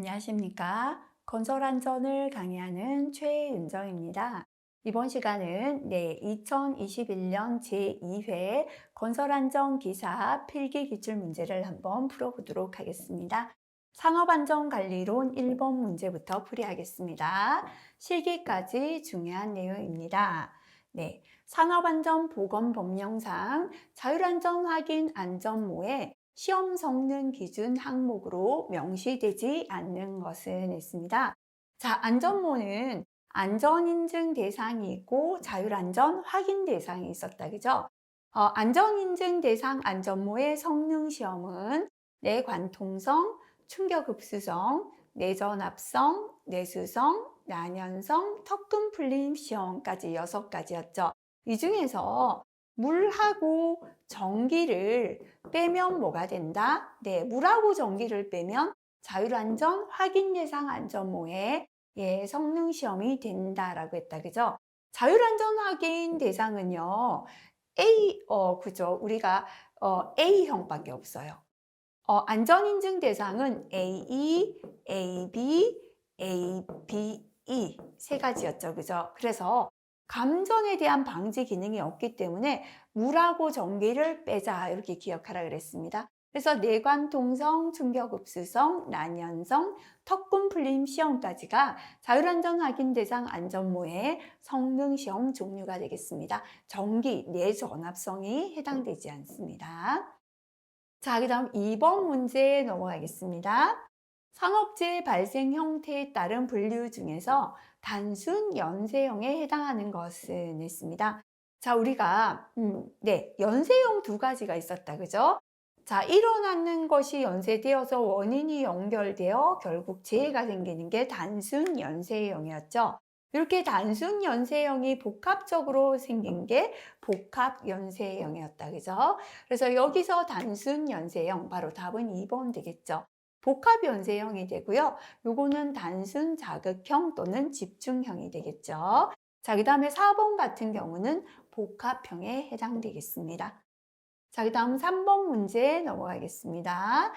안녕하십니까. 건설안전을 강의하는 최윤정입니다. 이번 시간은 2021년 제2회 건설안전기사 필기기출 문제를 한번 풀어보도록 하겠습니다. 산업안전관리론 1번 문제부터 풀이하겠습니다. 실기까지 중요한 내용입니다. 산업안전보건법령상 자율안전 확인 안전모에 시험 성능 기준 항목으로 명시되지 않는 것은 있습니다. 자, 안전모는 안전인증 대상이 있고 자율안전 확인 대상이 있었다. 그죠? 안전인증 대상 안전모의 성능 시험은 내관통성, 충격흡수성, 내전압성, 내수성, 난연성, 턱금 풀림 시험까지 6가지였죠. 이 중에서 물하고 전기를 빼면 뭐가 된다? 물하고 전기를 빼면 자율안전 확인 대상 안전모에 성능 시험이 된다라고 했다. 그죠? 자율안전 확인 대상은요. 그죠? 우리가 A형밖에 없어요. 안전인증 대상은 A2, AB, ABE 세 가지였죠. 그죠? 그래서 감전에 대한 방지 기능이 없기 때문에 물하고 전기를 빼자 이렇게 기억하라 그랬습니다. 그래서 내관통성, 충격흡수성, 난연성, 턱금 풀림 시험까지가 자율안전 확인 대상 안전모의 성능 시험 종류가 되겠습니다. 전기, 내전압성이 해당되지 않습니다. 자, 그 다음 2번 문제 넘어가겠습니다. 산업재해 발생 형태에 따른 분류 중에서 단순 연쇄형에 해당하는 것은 있습니다. 자, 우리가 연쇄형 2가지가 있었다. 그죠? 자, 일어나는 것이 연쇄되어서 원인이 연결되어 결국 재해가 생기는 게 단순 연쇄형이었죠. 이렇게 단순 연쇄형이 복합적으로 생긴 게 복합 연쇄형이었다. 그죠? 그래서 여기서 단순 연쇄형, 바로 답은 2번 되겠죠. 복합 연쇄형이 되고요. 요거는 단순 자극형 또는 집중형이 되겠죠. 자, 그 다음에 4번 같은 경우는 복합형에 해당되겠습니다. 자, 그 다음 3번 문제 넘어가겠습니다.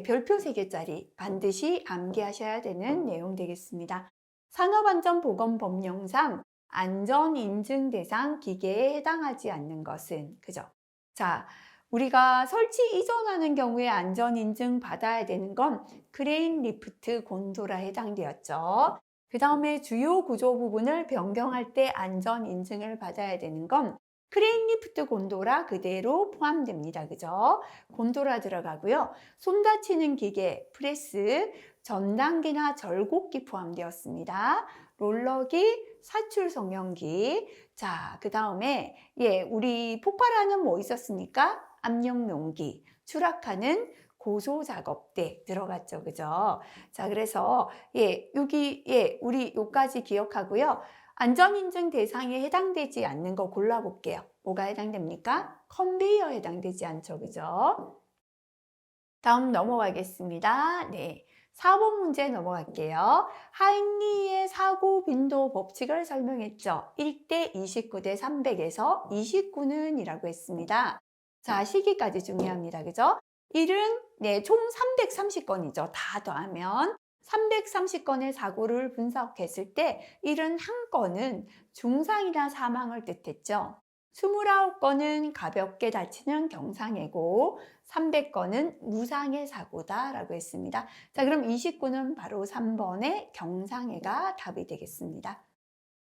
별표 3개짜리 반드시 암기하셔야 되는 내용 되겠습니다. 산업안전보건법령상 안전인증 대상 기계에 해당하지 않는 것은, 그죠? 자, 우리가 설치 이전하는 경우에 안전인증 받아야 되는 건 크레인, 리프트, 곤도라 해당되었죠. 그 다음에 주요 구조 부분을 변경할 때 안전인증을 받아야 되는 건 크레인, 리프트, 곤도라 그대로 포함됩니다. 그죠? 곤도라 들어가고요. 손 다치는 기계, 프레스, 전단기나 절곡기 포함되었습니다. 롤러기, 사출 성형기. 자, 그 다음에 우리 폭발하는 뭐 있었습니까? 압력용기, 추락하는 고소작업대 들어갔죠. 그죠? 자, 그래서 여기 우리 요까지 기억하고요. 안전인증 대상에 해당되지 않는 거 골라볼게요. 뭐가 해당됩니까? 컨베이어 해당되지 않죠. 그죠? 다음 넘어가겠습니다. 4번 문제 넘어갈게요. 하인리의 사고 빈도 법칙을 설명했죠. 1대 29대 300에서 29는 이라고 했습니다. 자, 시기까지 중요합니다. 그죠? 1은 총 330건이죠. 다 더하면 330건의 사고를 분석했을 때 71건은 중상이나 사망을 뜻했죠. 29건은 가볍게 다치는 경상해고 300건은 무상해 사고다라고 했습니다. 자, 그럼 29는 바로 3번의 경상해가 답이 되겠습니다.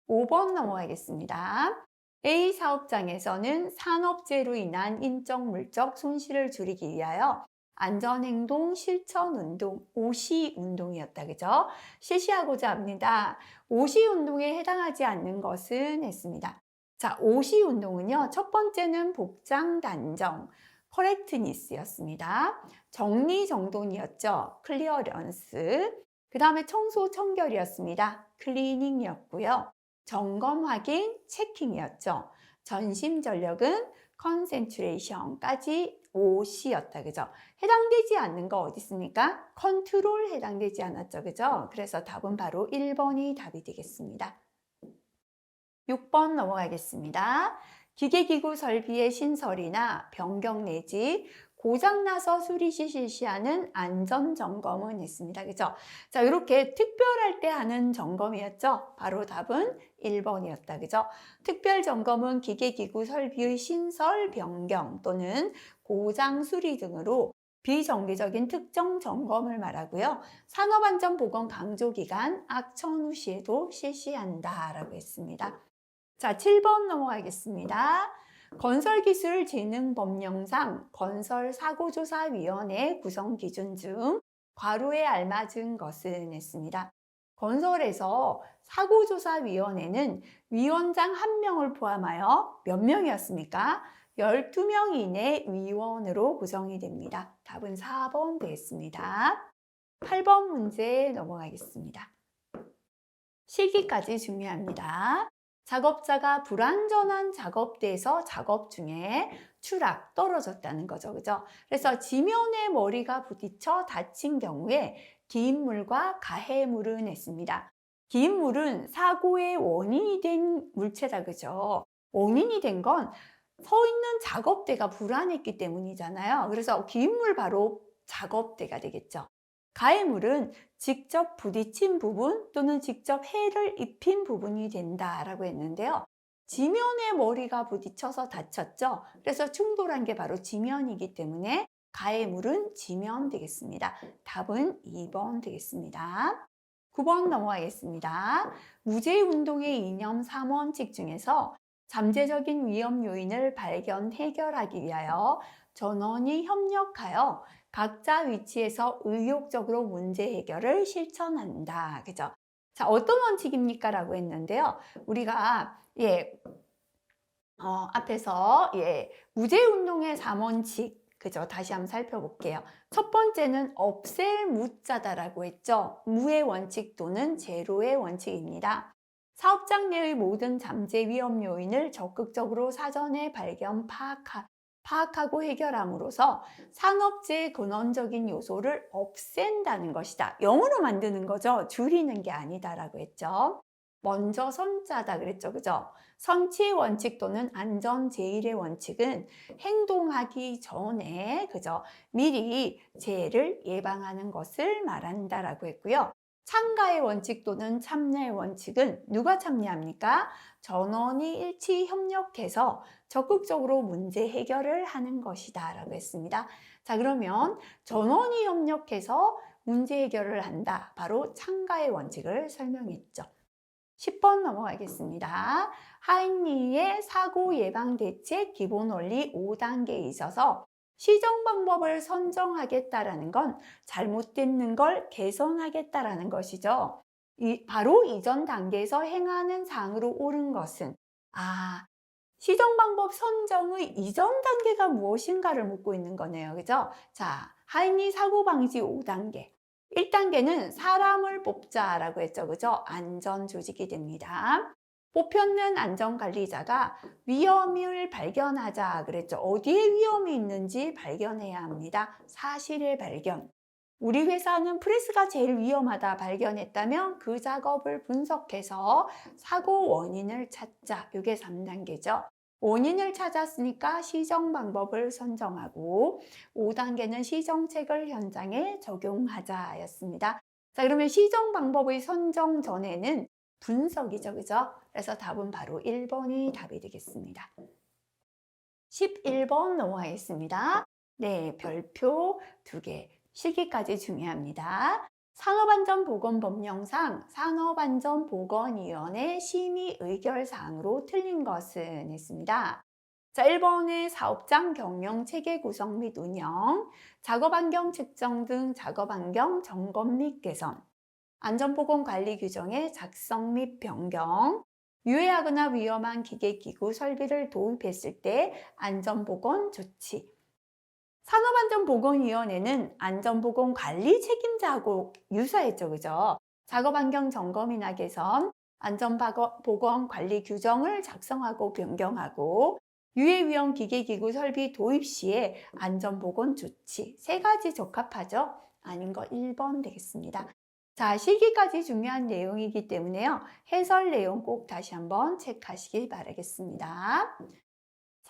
5번 넘어가겠습니다. A 사업장에서는 산업재해로 인한 인적 물적 손실을 줄이기 위하여 안전행동 실천운동, OC운동이었다. 그죠? 실시하고자 합니다. OC운동에 해당하지 않는 것은 했습니다. 자, OC운동은요. 첫 번째는 복장 단정, 커렉트니스였습니다. 정리정돈이었죠. 클리어런스. 그 다음에 청소 청결이었습니다. 클리닝이었고요. 점검 확인, 체킹이었죠. 전심 전력은 컨센트레이션까지 OC였다. 그죠? 해당되지 않는 거 어디 있습니까? 컨트롤 해당되지 않았죠. 그죠? 그래서 답은 바로 1번이 답이 되겠습니다. 6번 넘어가겠습니다. 기계기구 설비의 신설이나 변경 내지 고장나서 수리 시 실시하는 안전점검은 했습니다. 그죠? 자, 이렇게 특별할 때 하는 점검이었죠? 바로 답은 1번이었다. 그죠? 특별 점검은 기계기구 설비의 신설, 변경 또는 고장 수리 등으로 비정기적인 특정 점검을 말하고요. 산업안전보건 강조기간 악천후 시에도 실시한다라고 했습니다. 자, 7번 넘어가겠습니다. 건설기술진흥법령상 건설사고조사위원회 구성 기준 중 괄호에 알맞은 것은 했습니다. 건설에서 사고조사위원회는 위원장 1명을 포함하여 몇 명이었습니까? 12명 이내 위원으로 구성이 됩니다. 답은 4번 되겠습니다. 8번 문제 넘어가겠습니다. 실기까지 중요합니다. 작업자가 불완전한 작업대에서 작업 중에 추락, 떨어졌다는 거죠. 그죠? 그래서 지면에 머리가 부딪혀 다친 경우에 기인물과 가해물은 했습니다. 기인물은 사고의 원인이 된 물체다. 그죠? 원인이 된 건 서 있는 작업대가 불안했기 때문이잖아요. 그래서 기인물 바로 작업대가 되겠죠. 가해물은 직접 부딪힌 부분 또는 직접 해를 입힌 부분이 된다라고 했는데요. 지면에 머리가 부딪혀서 다쳤죠. 그래서 충돌한 게 바로 지면이기 때문에 가해물은 지면 되겠습니다. 답은 2번 되겠습니다. 9번 넘어가겠습니다. 무죄운동의 이념 3원칙 중에서 잠재적인 위험 요인을 발견, 해결하기 위하여 전원이 협력하여 각자 위치에서 의욕적으로 문제 해결을 실천한다. 그죠? 자, 어떤 원칙입니까? 라고 했는데요. 우리가, 앞에서, 무죄운동의 3원칙. 그죠? 다시 한번 살펴볼게요. 첫 번째는 없앨 무자다라고 했죠. 무의 원칙 또는 제로의 원칙입니다. 사업장 내의 모든 잠재 위험 요인을 적극적으로 사전에 발견, 파악하고 해결함으로써 산업재해 근원적인 요소를 없앤다는 것이다. 영어로 만드는 거죠. 줄이는 게 아니다라고 했죠. 먼저 선자다 그랬죠. 그죠? 선취의 원칙 또는 안전제일의 원칙은 행동하기 전에 그죠? 미리 재해를 예방하는 것을 말한다라고 했고요. 참가의 원칙 또는 참여의 원칙은 누가 참여합니까? 전원이 일치 협력해서 적극적으로 문제 해결을 하는 것이다 라고 했습니다. 자, 그러면 전원이 협력해서 문제 해결을 한다. 바로 참가의 원칙을 설명했죠. 10번 넘어가겠습니다. 하인리의 사고 예방 대책 기본 원리 5단계에 있어서 시정 방법을 선정하겠다라는 건 잘못되는 걸 개선하겠다라는 것이죠. 바로 이전 단계에서 행하는 사항으로 옳은 것은 시정 방법 선정의 이전 단계가 무엇인가를 묻고 있는 거네요. 그죠? 자, 하인리 사고 방지 5단계. 1단계는 사람을 뽑자라고 했죠. 그죠? 안전 조직이 됩니다. 뽑혔는 안전관리자가 위험을 발견하자 그랬죠. 어디에 위험이 있는지 발견해야 합니다. 사실의 발견. 우리 회사는 프레스가 제일 위험하다 발견했다면 그 작업을 분석해서 사고 원인을 찾자. 이게 3단계죠. 원인을 찾았으니까 시정 방법을 선정하고 5단계는 시정책을 현장에 적용하자였습니다. 자, 그러면 시정 방법의 선정 전에는 분석이죠. 그죠? 그래서 답은 바로 1번이 답이 되겠습니다. 11번 넘어가겠습니다. 네, 별표 2개. 실기까지 중요합니다. 산업안전보건법령상 산업안전보건위원회 심의 의결사항으로 틀린 것은 했습니다. 자, 1번의 사업장 경영 체계 구성 및 운영, 작업환경 측정 등 작업환경 점검 및 개선, 안전보건관리 규정의 작성 및 변경, 유해하거나 위험한 기계기구 설비를 도입했을 때 안전보건 조치, 산업안전보건위원회는 안전보건관리 책임자하고 유사했죠. 그죠? 작업환경 점검이나 개선, 안전보건관리 규정을 작성하고 변경하고 유해위험 기계기구 설비 도입 시에 안전보건 조치 3가지 적합하죠? 아닌 거 1번 되겠습니다. 자, 실기까지 중요한 내용이기 때문에요. 해설 내용 꼭 다시 한번 체크하시길 바라겠습니다.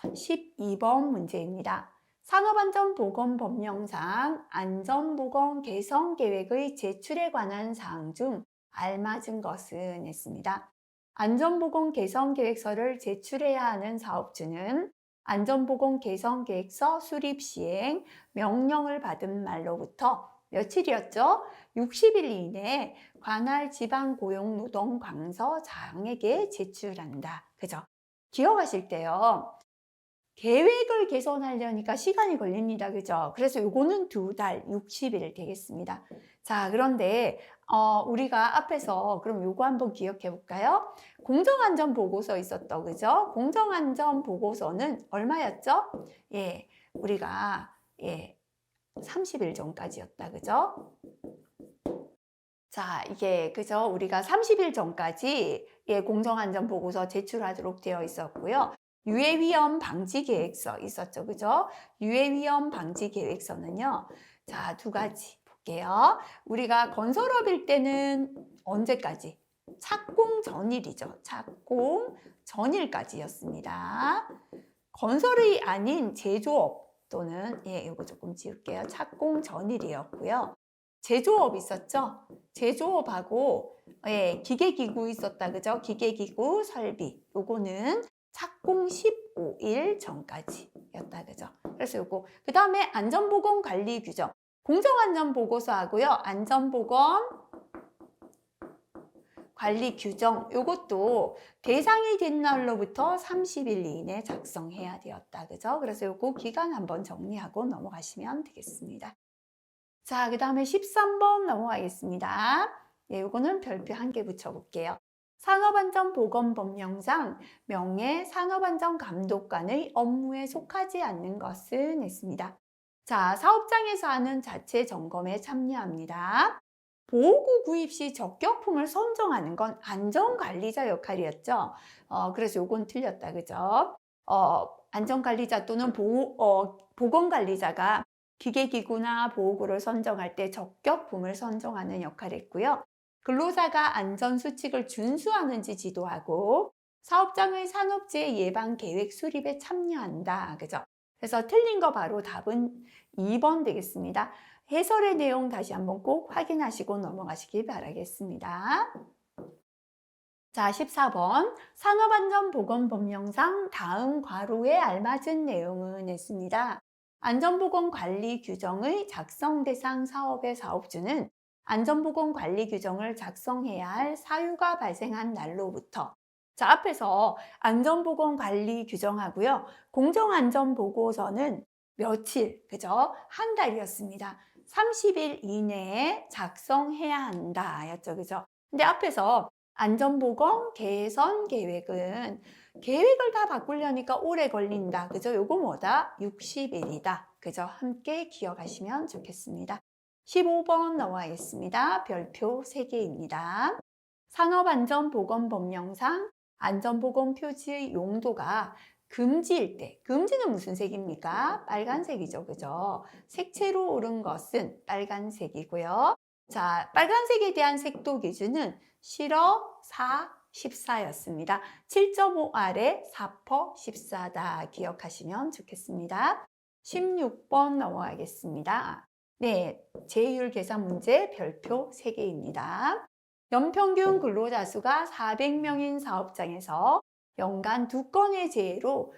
12번 문제입니다. 산업안전보건법령상 안전보건 개선 계획의 제출에 관한 사항 중 알맞은 것은 했습니다. 안전보건 개선 계획서를 제출해야 하는 사업주는 안전보건 개선 계획서 수립 시행 명령을 받은 말로부터 며칠이었죠? 60일 이내에 관할 지방고용노동관서장에게 제출한다. 그죠? 기억하실 때요. 계획을 개선하려니까 시간이 걸립니다. 그죠? 그래서 요거는 2달, 60일 되겠습니다. 자, 그런데 우리가 앞에서 그럼 요거 한번 기억해 볼까요? 공정안전보고서 있었죠. 그죠? 공정안전보고서는 얼마였죠? 예, 우리가 30일 전까지였다. 그죠? 자, 이게 그죠? 우리가 30일 전까지 공정안전보고서 제출하도록 되어 있었고요. 유해위험 방지 계획서 있었죠. 그죠? 유해위험 방지 계획서는요. 자, 2가지 볼게요. 우리가 건설업일 때는 언제까지? 착공 전일이죠. 착공 전일까지였습니다. 건설이 아닌 제조업 또는 이거 조금 지울게요. 착공 전일이었고요. 제조업 있었죠? 제조업하고 기계기구 있었다. 그죠? 기계기구 설비 요거는 착공 15일 전까지였다. 그죠? 그래서 요거 그 다음에 안전보건 관리 규정 공정안전보고서 하고요. 안전보건 관리 규정 요것도 대상이 된 날로부터 30일 이내 작성해야 되었다. 그죠? 그래서 요거 기간 한번 정리하고 넘어가시면 되겠습니다. 자, 그 다음에 13번 넘어가겠습니다. 요거는 별표 1개 붙여볼게요. 산업안전보건법령상 명예 산업안전감독관의 업무에 속하지 않는 것은 했습니다. 자, 사업장에서 하는 자체 점검에 참여합니다. 보호구 구입 시 적격품을 선정하는 건 안전관리자 역할이었죠. 그래서 요건 틀렸다. 그죠? 안전관리자 또는 보건관리자가 기계기구나 보호구를 선정할 때 적격품을 선정하는 역할을 했고요. 근로자가 안전수칙을 준수하는지 지도하고 사업장의 산업재해 예방 계획 수립에 참여한다. 그죠? 그래서 틀린 거 바로 답은 2번 되겠습니다. 해설의 내용 다시 한번 꼭 확인하시고 넘어가시길 바라겠습니다. 자, 14번 산업안전보건법령상 다음 괄호에 알맞은 내용은 했습니다. 안전보건관리 규정의 작성 대상 사업의 사업주는 안전보건관리 규정을 작성해야 할 사유가 발생한 날로부터 자, 앞에서 안전보건관리 규정하고요. 공정안전보고서는 며칠, 그죠? 한 달이었습니다. 30일 이내에 작성해야 한다 였죠. 그죠? 근데 앞에서 안전보건 개선 계획은 계획을 다 바꾸려니까 오래 걸린다. 그죠? 요거 뭐다? 60일이다. 그죠? 함께 기억하시면 좋겠습니다. 15번 넘어가겠습니다. 별표 3개입니다. 산업안전보건법령상 안전보건 표지의 용도가 금지일 때, 금지는 무슨 색입니까? 빨간색이죠. 그죠? 색채로 오른 것은 빨간색이고요. 자, 빨간색에 대한 색도 기준은 실어 4, 14였습니다. 7.5 아래 4퍼 14다 기억하시면 좋겠습니다. 16번 넘어가겠습니다. 네, 제휴율 계산 문제 별표 3개입니다. 연평균 근로자 수가 400명인 사업장에서 연간 2건의 재해로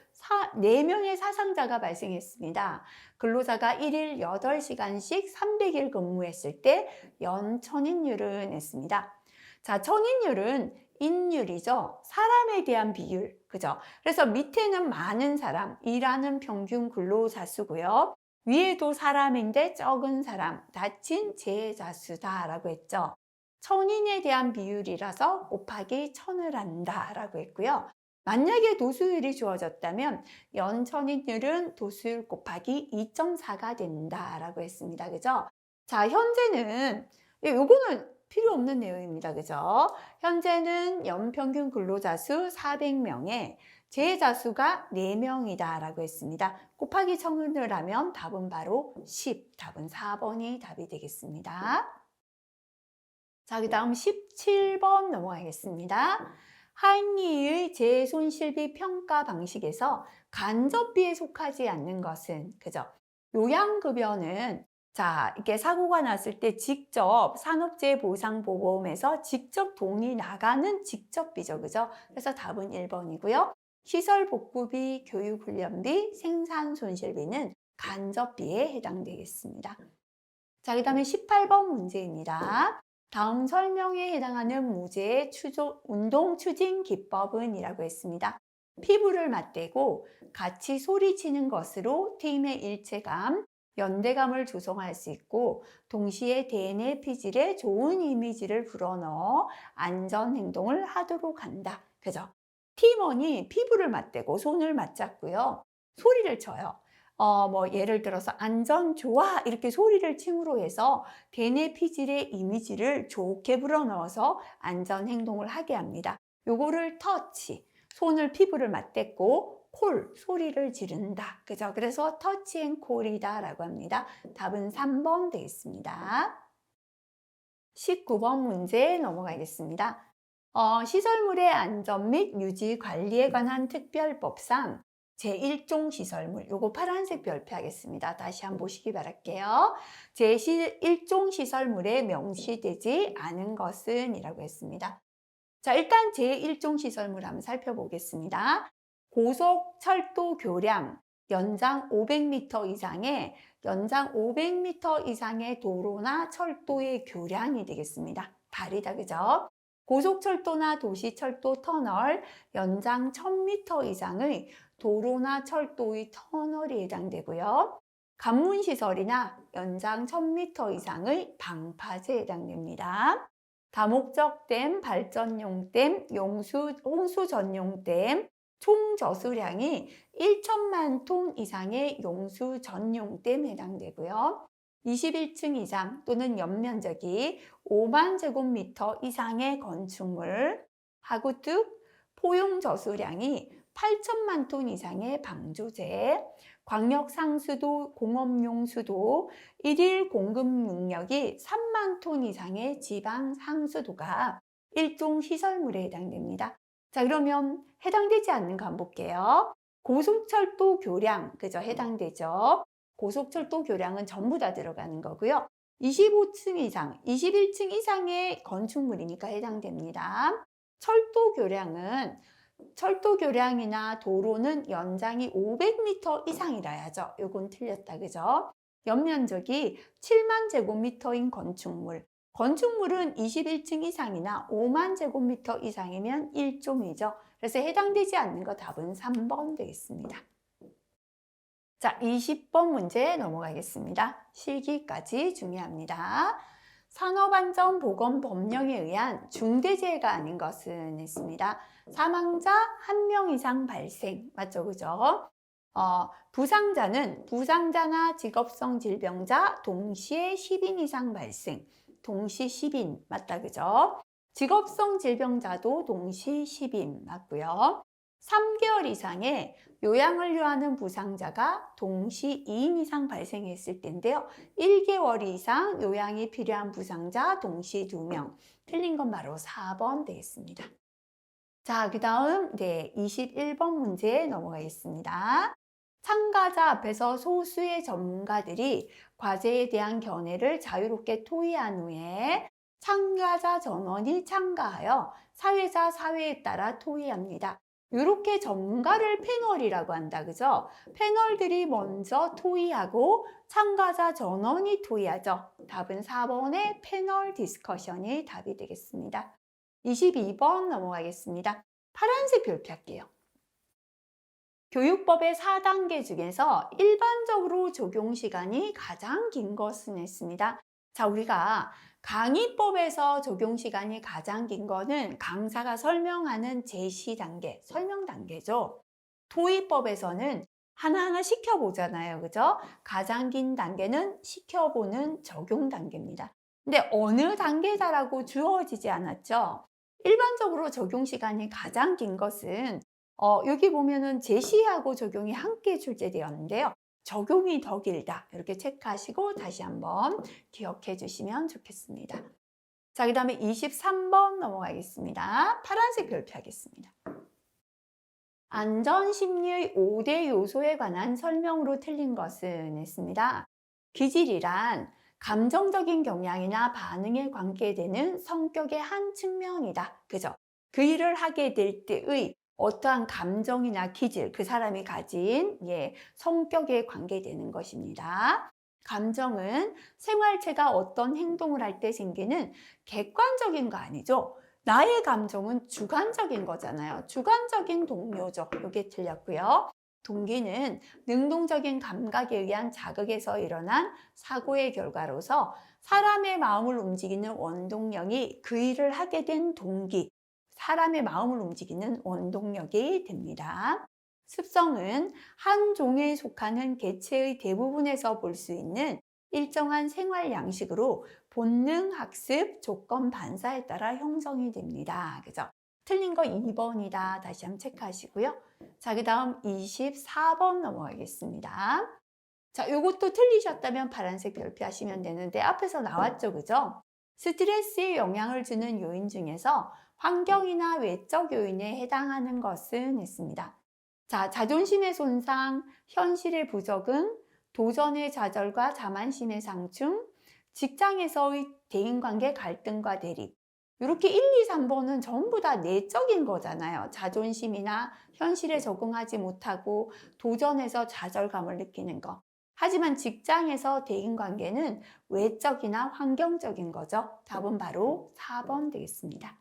4명의 사상자가 발생했습니다. 근로자가 1일 8시간씩 300일 근무했을 때 연천인율은 했습니다. 자, 천인율은 인율이죠. 사람에 대한 비율. 그죠? 그래서 밑에는 많은 사람, 일하는 평균 근로자 수고요. 위에도 사람인데 적은 사람, 다친 재해자 수다라고 했죠. 천인에 대한 비율이라서 곱하기 1000을 한다라고 했고요. 만약에 도수율이 주어졌다면 연천인율은 도수율 곱하기 2.4가 된다라고 했습니다. 그죠? 자, 현재는 요거는 필요 없는 내용입니다. 그죠? 현재는 연평균 근로자 수 400명에 재해자 수가 4명이다 라고 했습니다. 곱하기 1000을 하면 답은 바로 10, 답은 4번이 답이 되겠습니다. 자, 그 다음 17번 넘어가겠습니다. 한의의 재손실비 평가 방식에서 간접비에 속하지 않는 것은, 그죠? 요양급여는 자, 이게 사고가 났을 때 직접 산업재해보상보험에서 직접 돈이 나가는 직접비죠, 그죠? 그래서 답은 1번이고요. 시설복구비, 교육훈련비, 생산손실비는 간접비에 해당되겠습니다. 자, 그 다음에 18번 문제입니다. 다음 설명에 해당하는 무제의 운동 추진 기법은 이라고 했습니다. 피부를 맞대고 같이 소리치는 것으로 팀의 일체감, 연대감을 조성할 수 있고 동시에 대뇌 피질에 좋은 이미지를 불어넣어 안전 행동을 하도록 한다. 그죠? 팀원이 피부를 맞대고 손을 맞잡고요. 소리를 쳐요. 예를 들어서 안전 좋아 이렇게 소리를 침으로 해서 대뇌 피질의 이미지를 좋게 불어넣어서 안전 행동을 하게 합니다. 요거를 터치, 손을 피부를 맞댔고 콜, 소리를 지른다. 그죠? 그래서 터치 앤 콜이다 라고 합니다. 답은 3번 되겠습니다. 19번 문제 넘어가겠습니다. 시설물의 안전 및 유지 관리에 관한 특별법상 제1종 시설물, 요거 파란색 별표하겠습니다. 다시 한번 보시기 바랄게요. 제1종 시설물에 명시되지 않은 것은 이라고 했습니다. 자, 일단 제1종 시설물 한번 살펴보겠습니다. 고속철도 교량 연장 500m 이상의 도로나 철도의 교량이 되겠습니다. 다리다, 그죠? 고속철도나 도시철도 터널 연장 1000m 이상의 도로나 철도의 터널이 해당되고요. 관문시설이나 연장 1000m 이상의 방파제에 해당됩니다. 다목적 댐, 발전용 댐, 홍수 전용 댐, 총 저수량이 1천만 톤 이상의 용수 전용 댐에 해당되고요. 21층 이상 또는 연면적이 5만 제곱미터 이상의 건축물, 하구뚝, 포용 저수량이 8천만 톤 이상의 방조제, 광역 상수도, 공업용 수도, 일일 공급 능력이 3만 톤 이상의 지방 상수도가 일종 시설물에 해당됩니다. 자, 그러면 해당되지 않는 거 한번 볼게요. 고속철도 교량, 그죠? 해당되죠. 고속철도 교량은 전부 다 들어가는 거고요. 25층 이상, 21층 이상의 건축물이니까 해당됩니다. 철도 교량이나 도로는 연장이 500m 이상이라야죠. 요건 틀렸다, 그죠? 연면적이 7만 제곱미터인 건축물은 21층 이상이나 5만 제곱미터 이상이면 1종이죠. 그래서 해당되지 않는 거 답은 3번 되겠습니다. 자, 20번 문제 넘어가겠습니다. 실기까지 중요합니다. 산업안전보건법령에 의한 중대재해가 아닌 것은 했습니다. 사망자 1명 이상 발생, 맞죠? 그죠? 부상자나 직업성 질병자 동시에 10인 이상 발생, 동시 10인, 맞다, 그죠? 직업성 질병자도 동시 10인, 맞고요. 3개월 이상의 요양을 요하는 부상자가 동시 2인 이상 발생했을 때인데요. 1개월 이상 요양이 필요한 부상자 동시 2명. 틀린 건 바로 4번 되겠습니다. 자, 그 다음 21번 문제 넘어가겠습니다. 참가자 앞에서 소수의 전문가들이 과제에 대한 견해를 자유롭게 토의한 후에 참가자 전원이 참가하여 사회자 사회에 따라 토의합니다. 이렇게 전문가를 패널이라고 한다, 그죠? 패널들이 먼저 토의하고 참가자 전원이 토의하죠. 답은 4번의 패널 디스커션이 답이 되겠습니다. 22번 넘어가겠습니다. 파란색 별표할게요. 교육법의 4단계 중에서 일반적으로 적용 시간이 가장 긴 것은 했습니다. 자, 우리가 강의법에서 적용 시간이 가장 긴 거는 강사가 설명하는 제시 단계, 설명 단계죠. 토의법에서는 하나하나 시켜보잖아요. 그죠? 가장 긴 단계는 시켜보는 적용 단계입니다. 근데 어느 단계다라고 주어지지 않았죠? 일반적으로 적용 시간이 가장 긴 것은 여기 보면은 제시하고 적용이 함께 출제되었는데요. 적용이 더 길다. 이렇게 체크하시고 다시 한번 기억해 주시면 좋겠습니다. 자, 그 다음에 23번 넘어가겠습니다. 파란색 별표하겠습니다. 안전심리의 5대 요소에 관한 설명으로 틀린 것은 했습니다. 기질이란 감정적인 경향이나 반응에 관계되는 성격의 한 측면이다. 그죠? 그 일을 하게 될 때의 어떠한 감정이나 기질, 그 사람이 가진 성격에 관계되는 것입니다. 감정은 생활체가 어떤 행동을 할 때 생기는 객관적인 거 아니죠? 나의 감정은 주관적인 거잖아요. 주관적인 동료죠. 이게 틀렸고요. 동기는 능동적인 감각에 의한 자극에서 일어난 사고의 결과로서 사람의 마음을 움직이는 원동력이 그 일을 하게 된 동기, 사람의 마음을 움직이는 원동력이 됩니다. 습성은 한 종에 속하는 개체의 대부분에서 볼 수 있는 일정한 생활 양식으로 본능, 학습, 조건, 반사에 따라 형성이 됩니다. 그죠? 틀린 거 2번이다. 다시 한번 체크하시고요. 자, 그 다음 24번 넘어가겠습니다. 자, 요것도 틀리셨다면 파란색 별표하시면 되는데 앞에서 나왔죠. 그죠? 스트레스에 영향을 주는 요인 중에서 환경이나 외적 요인에 해당하는 것은 있습니다. 자, 자존심의 손상, 현실의 부적응, 도전의 좌절과 자만심의 상충, 직장에서의 대인관계 갈등과 대립. 이렇게 1, 2, 3번은 전부 다 내적인 거잖아요. 자존심이나 현실에 적응하지 못하고 도전에서 좌절감을 느끼는 거. 하지만 직장에서 대인관계는 외적이나 환경적인 거죠. 답은 바로 4번 되겠습니다.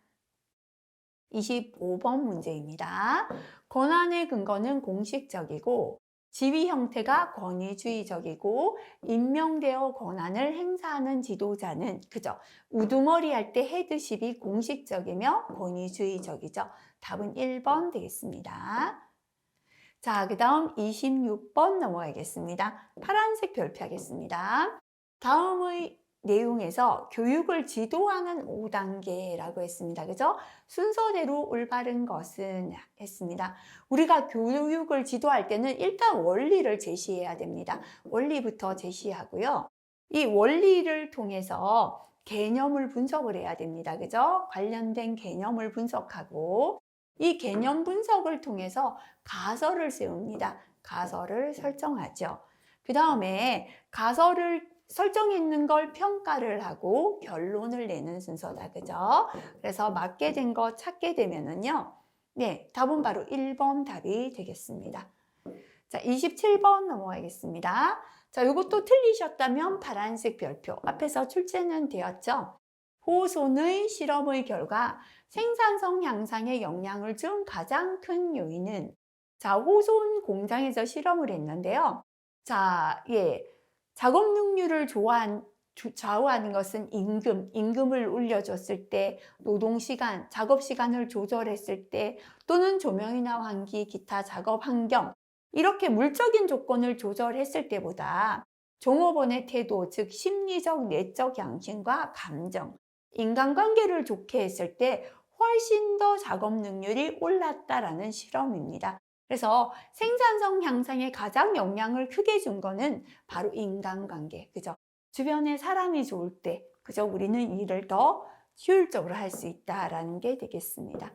25번 문제입니다. 권한의 근거는 공식적이고 지위 형태가 권위주의적이고 임명되어 권한을 행사하는 지도자는 그죠? 우두머리 할 때 헤드십이 공식적이며 권위주의적이죠. 답은 1번 되겠습니다. 자, 그 다음 26번 넘어가겠습니다. 파란색 별표하겠습니다. 다음의 내용에서 교육을 지도하는 5단계라고 했습니다. 그죠? 순서대로 올바른 것은 했습니다. 우리가 교육을 지도할 때는 일단 원리를 제시해야 됩니다. 원리부터 제시하고요. 이 원리를 통해서 개념을 분석을 해야 됩니다. 그죠? 관련된 개념을 분석하고 이 개념 분석을 통해서 가설을 세웁니다. 가설을 설정하죠. 그 다음에 가설을 설정했는 걸 평가를 하고 결론을 내는 순서다. 그죠? 그래서 맞게 된 거 찾게 되면은요. 네, 답은 바로 1번 답이 되겠습니다. 자, 27번 넘어가겠습니다. 자, 이것도 틀리셨다면 파란색 별표. 앞에서 출제는 되었죠? 호손의 실험의 결과 생산성 향상에 영향을 준 가장 큰 요인은 자, 호손 공장에서 실험을 했는데요. 자, 작업 능률을 좌우하는 것은 임금을 올려줬을 때, 노동시간, 작업시간을 조절했을 때, 또는 조명이나 환기, 기타 작업 환경, 이렇게 물적인 조건을 조절했을 때보다 종업원의 태도, 즉 심리적, 내적 양심과 감정, 인간관계를 좋게 했을 때 훨씬 더 작업 능률이 올랐다라는 실험입니다. 그래서 생산성 향상에 가장 영향을 크게 준 거는 바로 인간관계, 그죠? 주변에 사람이 좋을 때, 그죠? 우리는 일을 더 효율적으로 할 수 있다라는 게 되겠습니다.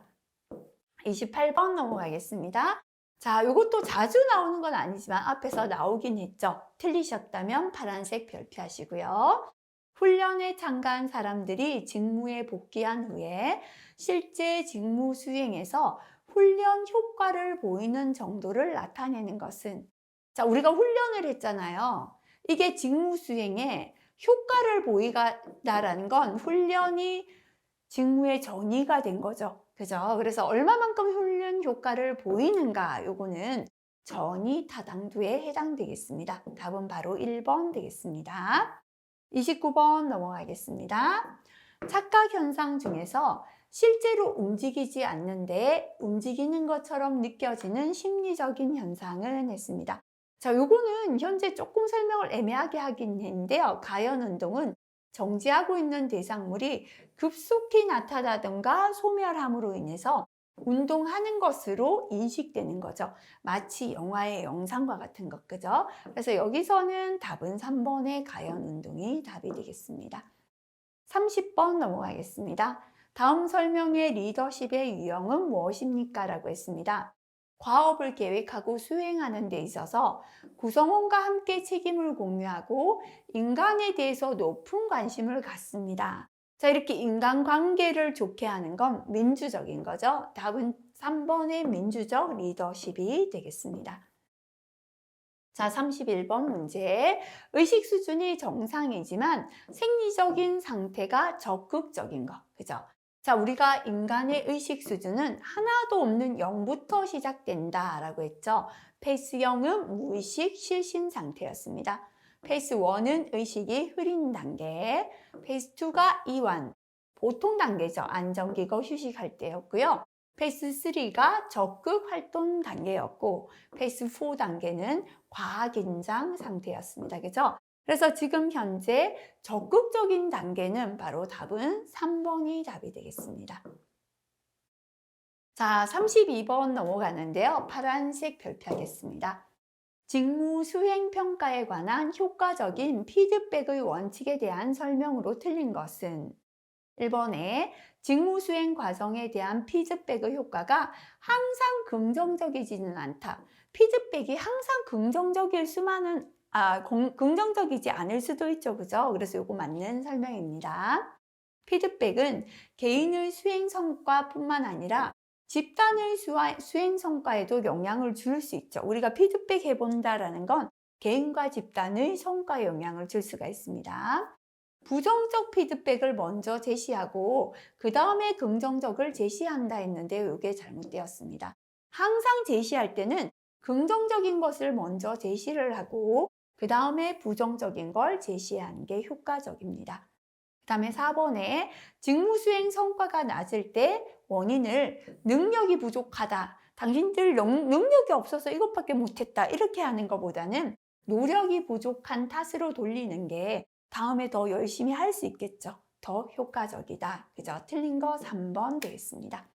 28번 넘어가겠습니다. 자, 이것도 자주 나오는 건 아니지만 앞에서 나오긴 했죠. 틀리셨다면 파란색 별표하시고요. 훈련에 참가한 사람들이 직무에 복귀한 후에 실제 직무 수행에서 훈련 효과를 보이는 정도를 나타내는 것은 자, 우리가 훈련을 했잖아요. 이게 직무 수행에 효과를 보이다라는 건 훈련이 직무의 전이가 된 거죠. 그죠? 그래서 얼마만큼 훈련 효과를 보이는가 요거는 전이 타당도에 해당되겠습니다. 답은 바로 1번 되겠습니다. 29번 넘어가겠습니다. 착각 현상 중에서 실제로 움직이지 않는데 움직이는 것처럼 느껴지는 심리적인 현상은 했습니다. 자, 요거는 현재 조금 설명을 애매하게 하긴 했는데요. 가연 운동은 정지하고 있는 대상물이 급속히 나타나든가 소멸함으로 인해서 운동하는 것으로 인식되는 거죠. 마치 영화의 영상과 같은 것, 그죠? 그래서 여기서는 답은 3번의 가연 운동이 답이 되겠습니다. 30번 넘어가겠습니다. 다음 설명의 리더십의 유형은 무엇입니까? 라고 했습니다. 과업을 계획하고 수행하는 데 있어서 구성원과 함께 책임을 공유하고 인간에 대해서 높은 관심을 갖습니다. 자, 이렇게 인간관계를 좋게 하는 건 민주적인 거죠. 답은 3번의 민주적 리더십이 되겠습니다. 자, 31번 문제. 의식 수준이 정상이지만 생리적인 상태가 적극적인 거. 그죠? 자, 우리가 인간의 의식 수준은 하나도 없는 0부터 시작된다 라고 했죠. 페이스 0은 무의식 실신 상태였습니다. 페이스 1은 의식이 흐린 단계, 페이스 2가 이완, 보통 단계죠. 안정기고 휴식할 때였고요. 페이스 3가 적극 활동 단계였고 페이스 4 단계는 과긴장 상태였습니다. 그죠? 그래서 지금 현재 적극적인 단계는 바로 답은 3번이 답이 되겠습니다. 자, 32번 넘어가는데요. 파란색 별표하겠습니다. 직무 수행 평가에 관한 효과적인 피드백의 원칙에 대한 설명으로 틀린 것은 1번에 직무 수행 과정에 대한 피드백의 효과가 항상 긍정적이지는 않다. 피드백이 항상 긍정적일 수만은 긍정적이지 않을 수도 있죠. 그죠? 그래서 이거 맞는 설명입니다. 피드백은 개인의 수행 성과뿐만 아니라 집단의 수행 성과에도 영향을 줄 수 있죠. 우리가 피드백 해본다라는 건 개인과 집단의 성과에 영향을 줄 수가 있습니다. 부정적 피드백을 먼저 제시하고 그 다음에 긍정적을 제시한다 했는데 이게 잘못되었습니다. 항상 제시할 때는 긍정적인 것을 먼저 제시를 하고 그 다음에 부정적인 걸 제시하는 게 효과적입니다. 그 다음에 4번에 직무 수행 성과가 낮을 때 원인을 능력이 부족하다. 당신들 능력이 없어서 이것밖에 못했다. 이렇게 하는 것보다는 노력이 부족한 탓으로 돌리는 게 다음에 더 열심히 할 수 있겠죠. 더 효과적이다. 그죠? 틀린 거 3번 되겠습니다.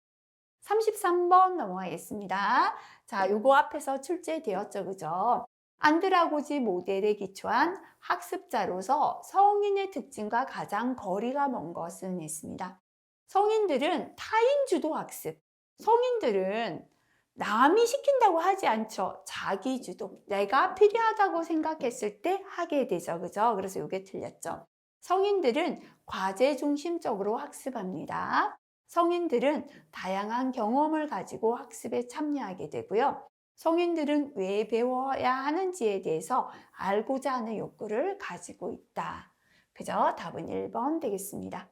33번 넘어가겠습니다. 자, 요거 앞에서 출제되었죠. 그죠? 안드라고지 모델에 기초한 학습자로서 성인의 특징과 가장 거리가 먼 것은 있습니다. 성인들은 타인 주도 학습. 성인들은 남이 시킨다고 하지 않죠. 자기 주도. 내가 필요하다고 생각했을 때 하게 되죠. 그죠? 그래서 이게 틀렸죠. 성인들은 과제 중심적으로 학습합니다. 성인들은 다양한 경험을 가지고 학습에 참여하게 되고요. 성인들은 왜 배워야 하는지에 대해서 알고자 하는 욕구를 가지고 있다. 그죠? 답은 1번 되겠습니다.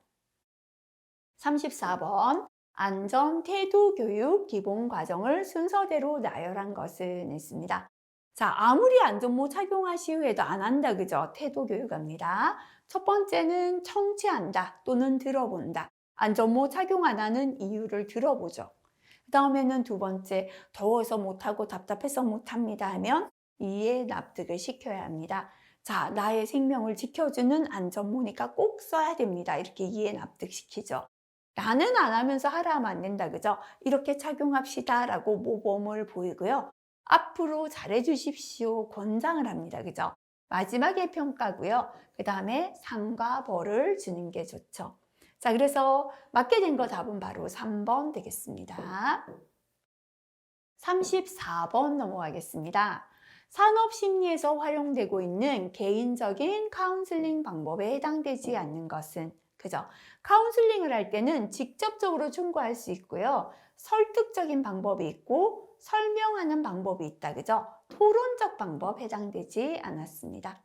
34번. 안전 태도 교육 기본 과정을 순서대로 나열한 것은 있습니다. 자, 아무리 안전모 착용하시 후에도 안 한다. 그죠? 태도 교육합니다. 첫 번째는 청취한다 또는 들어본다. 안전모 착용 안 하는 이유를 들어보죠. 그 다음에는 두 번째, 더워서 못하고 답답해서 못합니다 하면 이해 납득을 시켜야 합니다. 자, 나의 생명을 지켜주는 안전모니까 꼭 써야 됩니다. 이렇게 이해 납득시키죠. 나는 안 하면서 하라 하면 안 된다. 그죠? 이렇게 착용합시다 라고 모범을 보이고요. 앞으로 잘해 주십시오. 권장을 합니다. 그죠? 마지막에 평가고요. 그 다음에 상과 벌을 주는 게 좋죠. 자, 그래서 맞게 된 거 답은 바로 3번 되겠습니다. 34번 넘어가겠습니다. 산업심리에서 활용되고 있는 개인적인 카운슬링 방법에 해당되지 않는 것은 그죠? 카운슬링을 할 때는 직접적으로 충고할 수 있고요. 설득적인 방법이 있고 설명하는 방법이 있다. 그죠? 토론적 방법 해당되지 않았습니다.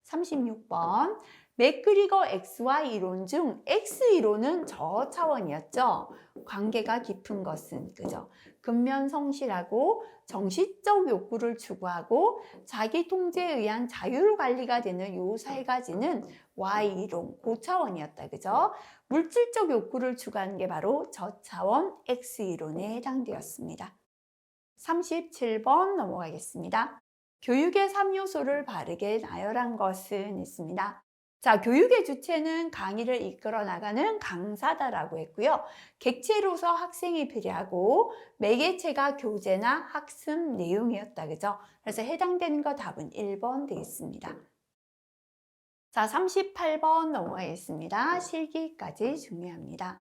36번. 맥그리거 XY 이론 중 X 이론은 저 차원이었죠. 관계가 깊은 것은 그죠? 근면 성실하고 정신적 욕구를 추구하고 자기 통제에 의한 자율 관리가 되는 요 세 가지는 Y 이론 고차원이었다. 그죠? 물질적 욕구를 추구하는 게 바로 저차원 X 이론에 해당되었습니다. 37번 넘어가겠습니다. 교육의 3요소를 바르게 나열한 것은 있습니다. 자, 교육의 주체는 강의를 이끌어 나가는 강사다라고 했고요. 객체로서 학생이 필요하고 매개체가 교재나 학습 내용이었다. 그죠? 그래서 해당되는 거 답은 1번 되겠습니다. 자, 38번 넘어가겠습니다. 실기까지 중요합니다.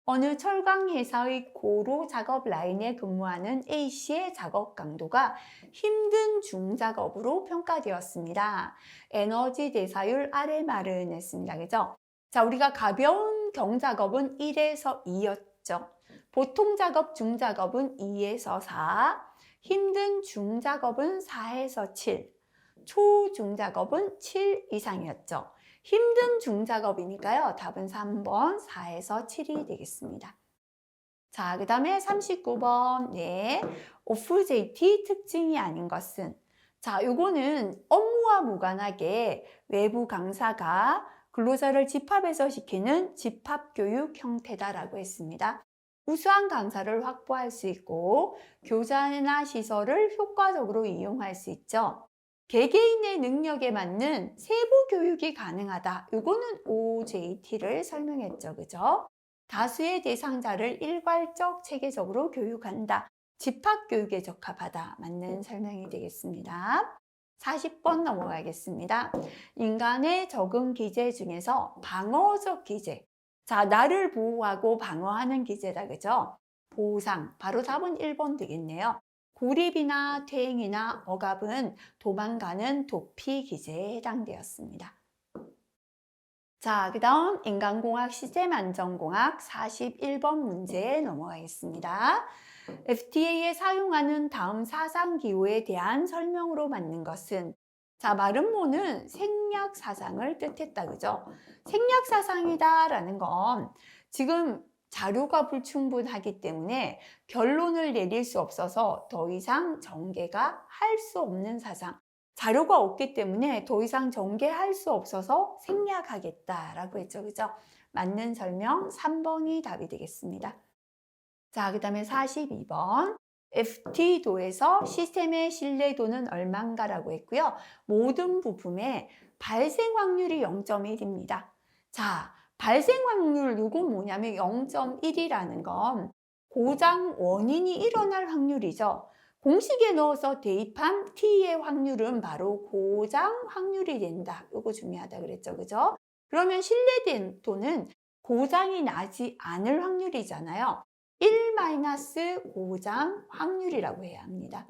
어느 철강 회사의 고로 작업 라인에 근무하는 A씨의 작업 강도가 힘든 중작업으로 평가되었습니다. 에너지 대사율 아래 말은 했습니다. 그죠? 자, 우리가 가벼운 경작업은 1에서 2였죠. 보통 작업, 중작업은 2에서 4, 힘든 중작업은 4에서 7, 초중작업은 7 이상이었죠. 힘든 중작업이니까요. 답은 3번 4에서 7이 되겠습니다. 자, 그 다음에 39번. 네. OJT 특징이 아닌 것은. 자, 요거는 업무와 무관하게 외부 강사가 근로자를 집합해서 시키는 집합교육 형태다라고 했습니다. 우수한 강사를 확보할 수 있고 교재나 시설을 효과적으로 이용할 수 있죠. 개개인의 능력에 맞는 세부 교육이 가능하다. 이거는 OJT를 설명했죠. 그죠? 다수의 대상자를 일괄적 체계적으로 교육한다. 집합교육에 적합하다. 맞는 설명이 되겠습니다. 40번 넘어가겠습니다. 인간의 적응 기제 중에서 방어적 기제. 자, 나를 보호하고 방어하는 기제다. 그죠? 보상. 바로 답은 1번 되겠네요. 고립이나 퇴행이나 억압은 도망가는 도피 기제에 해당되었습니다. 자, 그 다음 인간공학 시스템안전공학 41번 문제에 넘어가겠습니다. FTA에 사용하는 다음 사상기호에 대한 설명으로 맞는 것은 자, 마름모는 생략 사상을 뜻했다. 그죠? 생략 사상이다 라는 건 지금 자료가 불충분하기 때문에 결론을 내릴 수 없어서 더 이상 전개가 할 수 없는 사상. 자료가 없기 때문에 더 이상 전개할 수 없어서 생략하겠다라고 했죠. 그죠? 맞는 설명 3번이 답이 되겠습니다. 자, 그 다음에 42번. FT도에서 시스템의 신뢰도는 얼마인가라고 했고요. 모든 부품의 발생 확률이 0.1입니다. 자, 발생 확률 이건 뭐냐면 0.1이라는 건 고장 원인이 일어날 확률이죠. 공식에 넣어서 대입한 T의 확률은 바로 고장 확률이 된다. 이거 중요하다 그랬죠. 그죠? 그러면 신뢰도는 고장이 나지 않을 확률이잖아요. 1-고장 확률이라고 해야 합니다.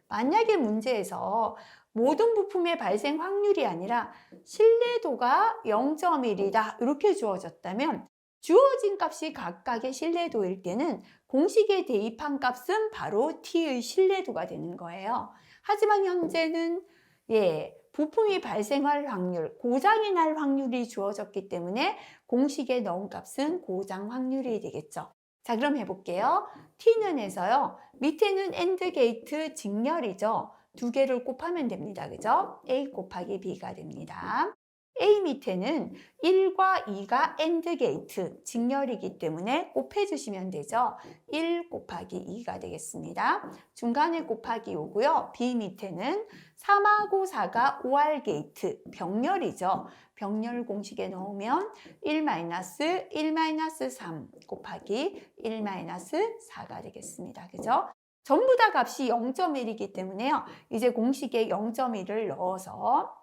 만약에 문제에서 모든 부품의 발생 확률이 아니라 신뢰도가 0.1이다 이렇게 주어졌다면 주어진 값이 각각의 신뢰도일 때는 공식에 대입한 값은 바로 T의 신뢰도가 되는 거예요. 하지만 현재는 부품이 발생할 확률, 고장이 날 확률이 주어졌기 때문에 공식에 넣은 값은 고장 확률이 되겠죠. 자, 그럼 해볼게요. T는 해서요. 밑에는 AND 게이트 직렬이죠. 두 개를 곱하면 됩니다. 그죠? A 곱하기 B가 됩니다. A 밑에는 1과 2가 AND 게이트 직렬이기 때문에 곱해주시면 되죠. 1 곱하기 2가 되겠습니다. 중간에 곱하기 오고요. B 밑에는 3하고 4가 OR 게이트 병렬이죠. 병렬 공식에 넣으면 1-3 곱하기 1-4가 되겠습니다. 그죠? 전부 다 값이 0.1이기 때문에요. 이제 공식에 0.1을 넣어서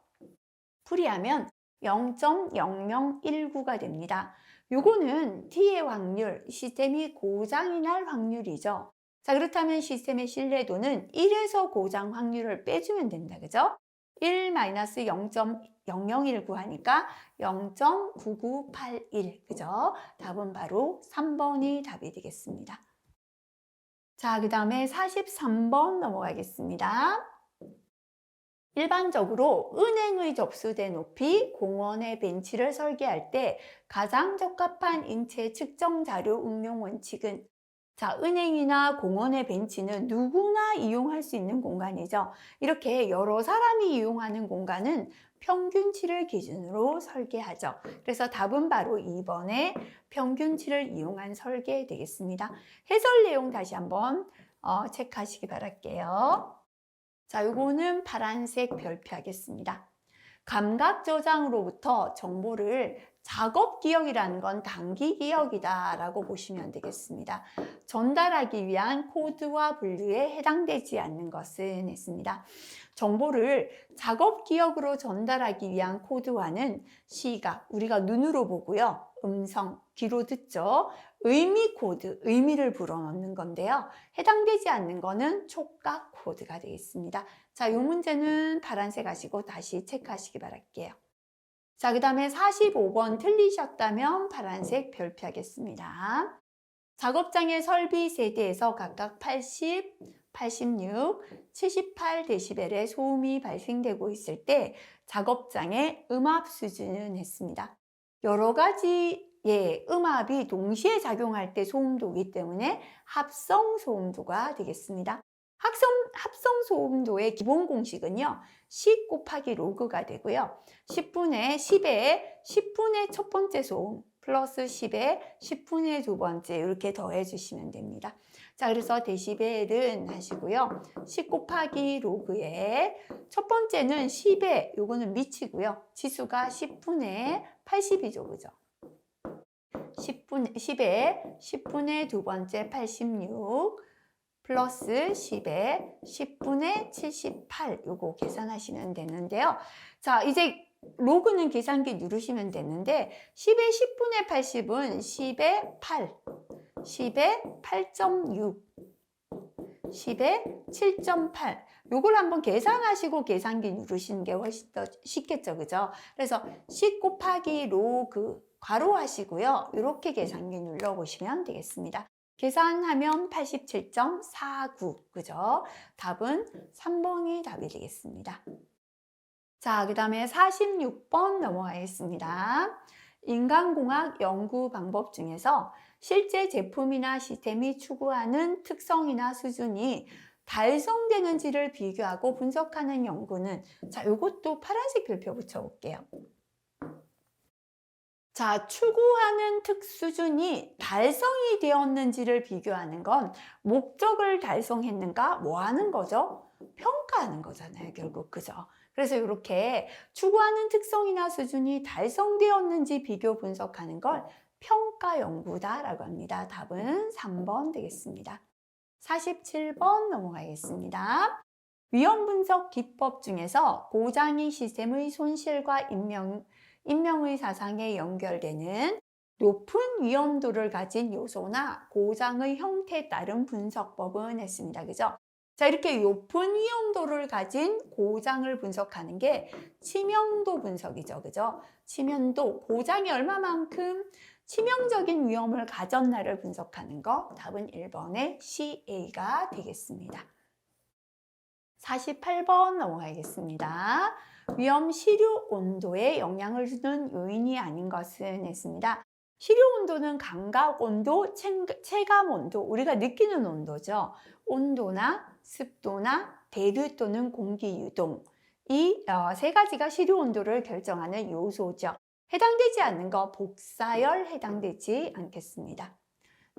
풀이하면 0.0019가 됩니다. 요거는 T의 확률, 시스템이 고장이 날 확률이죠. 자, 그렇다면 시스템의 신뢰도는 1에서 고장 확률을 빼주면 된다. 그죠? 1-0.0019 하니까 0.9981. 그죠? 답은 바로 3번이 답이 되겠습니다. 자, 그 다음에 43번 넘어가겠습니다. 일반적으로 은행의 접수대 높이, 공원의 벤치를 설계할 때 가장 적합한 인체 측정 자료 응용 원칙은 자, 은행이나 공원의 벤치는 누구나 이용할 수 있는 공간이죠. 이렇게 여러 사람이 이용하는 공간은 평균치를 기준으로 설계하죠. 그래서 답은 바로 2번에 평균치를 이용한 설계 되겠습니다. 해설 내용 다시 한번 체크하시기 바랄게요. 자, 요거는 파란색 별표 하겠습니다. 감각 저장으로부터 정보를 작업 기억이라는 건 단기 기억이다라고 보시면 되겠습니다. 전달하기 위한 코드와 분류에 해당되지 않는 것은 했습니다. 정보를 작업 기억으로 전달하기 위한 코드와는 시각, 우리가 눈으로 보고요. 음성, 귀로 듣죠. 의미 코드, 의미를 불어넣는 건데요. 해당되지 않는 거는 촉각 코드가 되겠습니다. 자, 이 문제는 파란색 하시고 다시 체크하시기 바랄게요. 자, 그 다음에 45번 틀리셨다면 파란색 별표하겠습니다. 작업장의 설비 세대에서 각각 80, 86, 78dB의 소음이 발생되고 있을 때 작업장의 음압 수준은 했습니다. 여러 가지의 음압이 동시에 작용할 때 소음도이기 때문에 합성 소음도가 되겠습니다. 합성 소음도의 기본 공식은요. 10 곱하기 로그가 되고요. 10분의 10의 첫 번째 소음 플러스 10의 10분의 두 번째 이렇게 더해 주시면 됩니다. 자, 그래서 데시벨은 하시고요. 10 곱하기 로그에 첫 번째는 10에 요거는 미치고요. 지수가 10분의 80이죠. 그죠? 10에 10분의 두 번째 86 플러스 10에 10분의 78 요거 계산하시면 되는데요. 자, 이제 로그는 계산기 누르시면 되는데 10의 10분의 80은 10의 8, 10의 8.6, 10의 7.8 요걸 한번 계산하시고 계산기 누르시는 게 훨씬 더 쉽겠죠. 그죠? 그래서 10 곱하기 로그 괄호하시고요. 이렇게 계산기 눌러보시면 되겠습니다. 계산하면 87.49 그죠? 답은 3번이 답이 되겠습니다. 자, 그 다음에 46번 넘어가겠습니다. 인간공학 연구 방법 중에서 실제 제품이나 시스템이 추구하는 특성이나 수준이 달성되는지를 비교하고 분석하는 연구는 자, 이것도 파란색 별표 붙여볼게요. 자, 추구하는 수준이 달성이 되었는지를 비교하는 건 목적을 달성했는가? 뭐 하는 거죠? 평가하는 거잖아요, 결국. 그죠? 그래서 이렇게 추구하는 특성이나 수준이 달성되었는지 비교 분석하는 걸 평가 연구다라고 합니다. 답은 3번 되겠습니다. 47번 넘어가겠습니다. 위험 분석 기법 중에서 고장이 시스템의 손실과 인명의 사상에 연결되는 높은 위험도를 가진 요소나 고장의 형태에 따른 분석법은 했습니다. 그죠? 자, 이렇게 높은 위험도를 가진 고장을 분석하는 게 치명도 분석이죠. 그죠? 치명도, 고장이 얼마만큼 치명적인 위험을 가졌나를 분석하는 거. 답은 1번의 CA가 되겠습니다. 48번 넘어가겠습니다. 위험 시료 온도에 영향을 주는 요인이 아닌 것은 했습니다. 시료 온도는 감각 온도, 체감 온도, 우리가 느끼는 온도죠. 온도나 습도나 대류 또는 공기 유동, 이 세 가지가 시료 온도를 결정하는 요소죠. 해당되지 않는 거 복사열 해당되지 않겠습니다.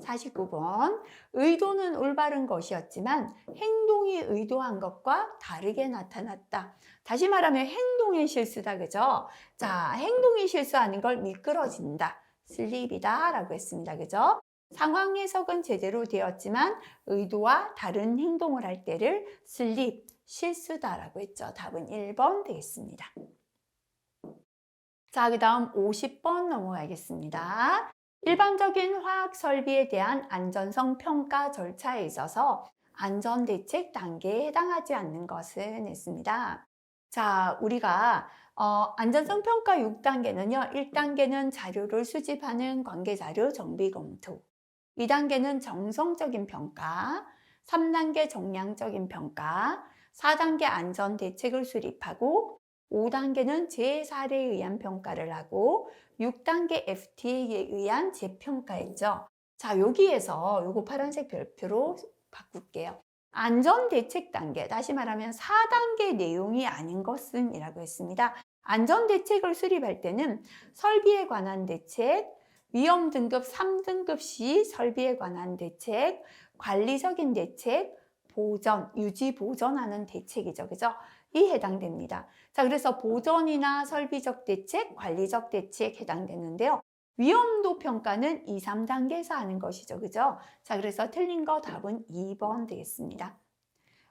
49번 의도는 올바른 것이었지만 행동이 의도한 것과 다르게 나타났다. 다시 말하면 행동의 실수다. 그죠? 자, 행동이 실수하는 걸 미끄러진다. 슬립이다 라고 했습니다. 그죠? 상황 해석은 제대로 되었지만 의도와 다른 행동을 할 때를 슬립, 실수다라고 했죠. 답은 1번 되겠습니다. 자, 그 다음 50번 넘어가겠습니다. 일반적인 화학 설비에 대한 안전성 평가 절차에 있어서 안전대책 단계에 해당하지 않는 것은 했습니다. 자, 우리가 안전성 평가 6단계는요. 1단계는 자료를 수집하는 관계자료 정비 검토, 2단계는 정성적인 평가, 3단계 정량적인 평가, 4단계 안전대책을 수립하고 5단계는 제4례에 의한 평가를 하고 6단계 FTA에 의한 재평가했죠. 자, 여기에서 요거 파란색 별표로 바꿀게요. 안전대책 단계, 다시 말하면 4단계 내용이 아닌 것은 이라고 했습니다. 안전대책을 수립할 때는 설비에 관한 대책, 위험 등급 3등급 시 설비에 관한 대책, 관리적인 대책, 보전, 유지 보전하는 대책이죠. 그죠? 해당됩니다. 자, 그래서 보전이나 설비적 대책, 관리적 대책 해당되는데요. 위험도 평가는 2, 3단계에서 하는 것이죠. 그죠? 자, 그래서 틀린 거 답은 2번 되겠습니다.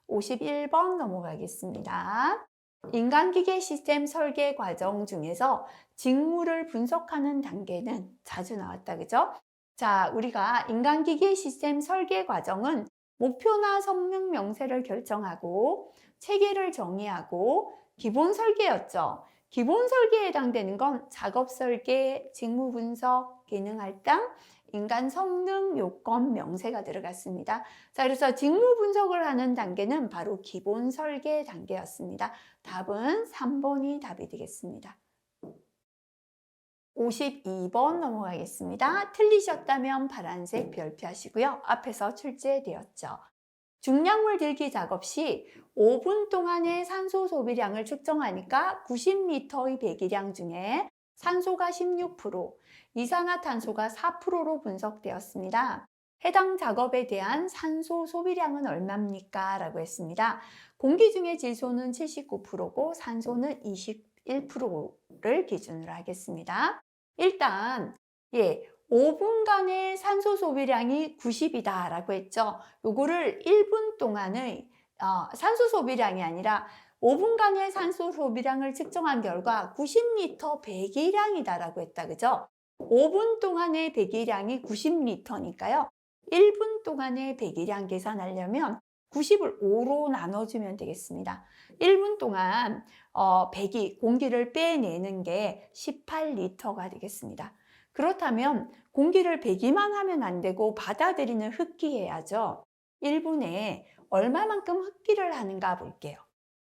51번 넘어가겠습니다. 인간기계 시스템 설계 과정 중에서 징후를 분석하는 단계는 자주 나왔다. 그죠? 자, 우리가 인간기계 시스템 설계 과정은 목표나 성능 명세를 결정하고 체계를 정의하고 기본 설계였죠. 기본 설계에 해당되는 건 작업 설계, 직무 분석, 기능 할당, 인간 성능 요건 명세가 들어갔습니다. 자, 그래서 직무 분석을 하는 단계는 바로 기본 설계 단계였습니다. 답은 3번이 답이 되겠습니다. 52번 넘어가겠습니다. 틀리셨다면 파란색 별표하시고요. 앞에서 출제되었죠. 중량물 들기 작업 시 5분 동안의 산소 소비량을 측정하니까 90리터의 배기량 중에 산소가 16%, 이산화탄소가 4%로 분석되었습니다. 해당 작업에 대한 산소 소비량은 얼마입니까? 라고 했습니다. 공기 중의 질소는 79%고 산소는 21%를 기준으로 하겠습니다. 일단 5분간의 산소 소비량이 90이다 라고 했죠. 요거를 1분 동안의 산소 소비량이 아니라 5분간의 산소 소비량을 측정한 결과 90리터 배기량이다 라고 했다. 그죠? 5분 동안의 배기량이 90리터니까요. 1분 동안의 배기량 계산하려면 90을 5로 나눠주면 되겠습니다. 1분 동안 공기를 빼내는 게 18리터가 되겠습니다. 그렇다면 공기를 배기만 하면 안 되고 받아들이는 흡기해야죠. 1분에 얼마만큼 흡기를 하는가 볼게요.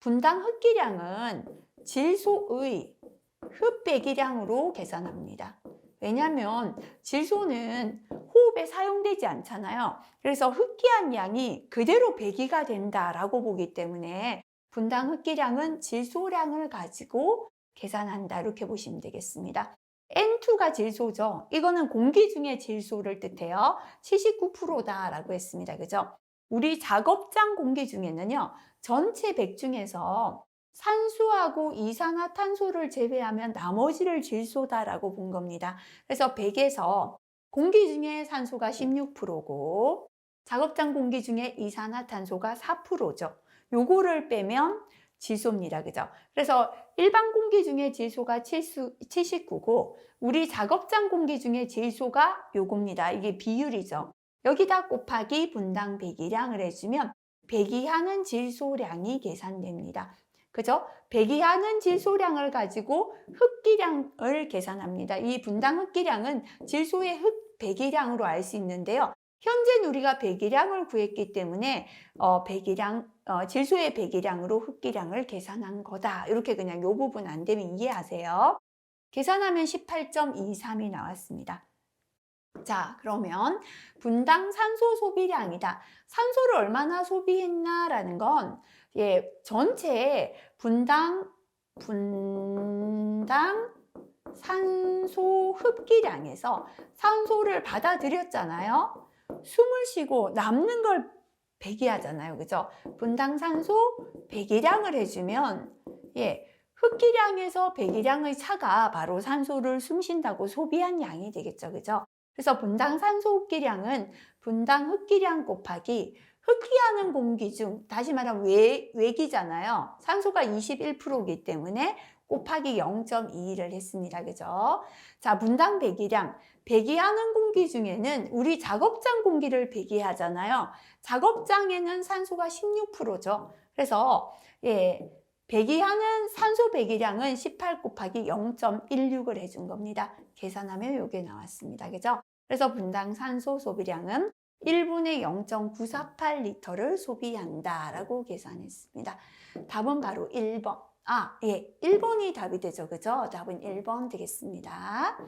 분당 흡기량은 질소의 흡배기량으로 계산합니다. 왜냐하면 질소는 호흡에 사용되지 않잖아요. 그래서 흡기한 양이 그대로 배기가 된다라고 보기 때문에 분당 흡기량은 질소량을 가지고 계산한다 이렇게 보시면 되겠습니다. N2가 질소죠. 이거는 공기 중의 질소를 뜻해요. 79%다라고 했습니다. 그죠? 우리 작업장 공기 중에는요. 전체 100 중에서 산소하고 이산화탄소를 제외하면 나머지를 질소다라고 본 겁니다. 그래서 100에서 공기 중에 산소가 16%고 작업장 공기 중에 이산화탄소가 4%죠. 요거를 빼면 질소입니다. 그죠? 그래서 일반 공기 중에 질소가 79고 우리 작업장 공기 중에 질소가 요겁니다. 이게 비율이죠. 여기다 곱하기 분당 배기량을 해주면 배기하는 질소량이 계산됩니다. 그죠? 배기하는 질소량을 가지고 흡기량을 계산합니다. 이 분당 흡기량은 질소의 배기량으로 알 수 있는데요. 현재 우리가 배기량을 구했기 때문에 질소의 배기량으로 흡기량을 계산한 거다. 이렇게 그냥 이 부분 안 되면 이해하세요. 계산하면 18.23이 나왔습니다. 자, 그러면 분당 산소 소비량이다. 산소를 얼마나 소비했나라는 건 전체 분당 산소 흡기량에서 산소를 받아들였잖아요. 숨을 쉬고 남는 걸 배기하잖아요. 그죠? 분당 산소 배기량을 해주면 흡기량에서 배기량의 차가 바로 산소를 숨쉰다고 소비한 양이 되겠죠. 그죠? 그래서 분당 산소 흡기량은 분당 흡기량 곱하기 흡기하는 공기 중, 다시 말하면 외기잖아요. 산소가 21%이기 때문에 곱하기 0.21을 했습니다. 그죠? 자, 분당 배기량. 배기하는 공기 중에는 우리 작업장 공기를 배기하잖아요. 작업장에는 산소가 16%죠. 그래서 배기하는 산소 배기량은 18 곱하기 0.16을 해준 겁니다. 계산하면 이게 나왔습니다. 그죠? 그래서 분당 산소 소비량은 1분에 0.948리터를 소비한다라고 계산했습니다. 답은 바로 1번. 1번이 답이 되죠. 그죠? 답은 1번 되겠습니다.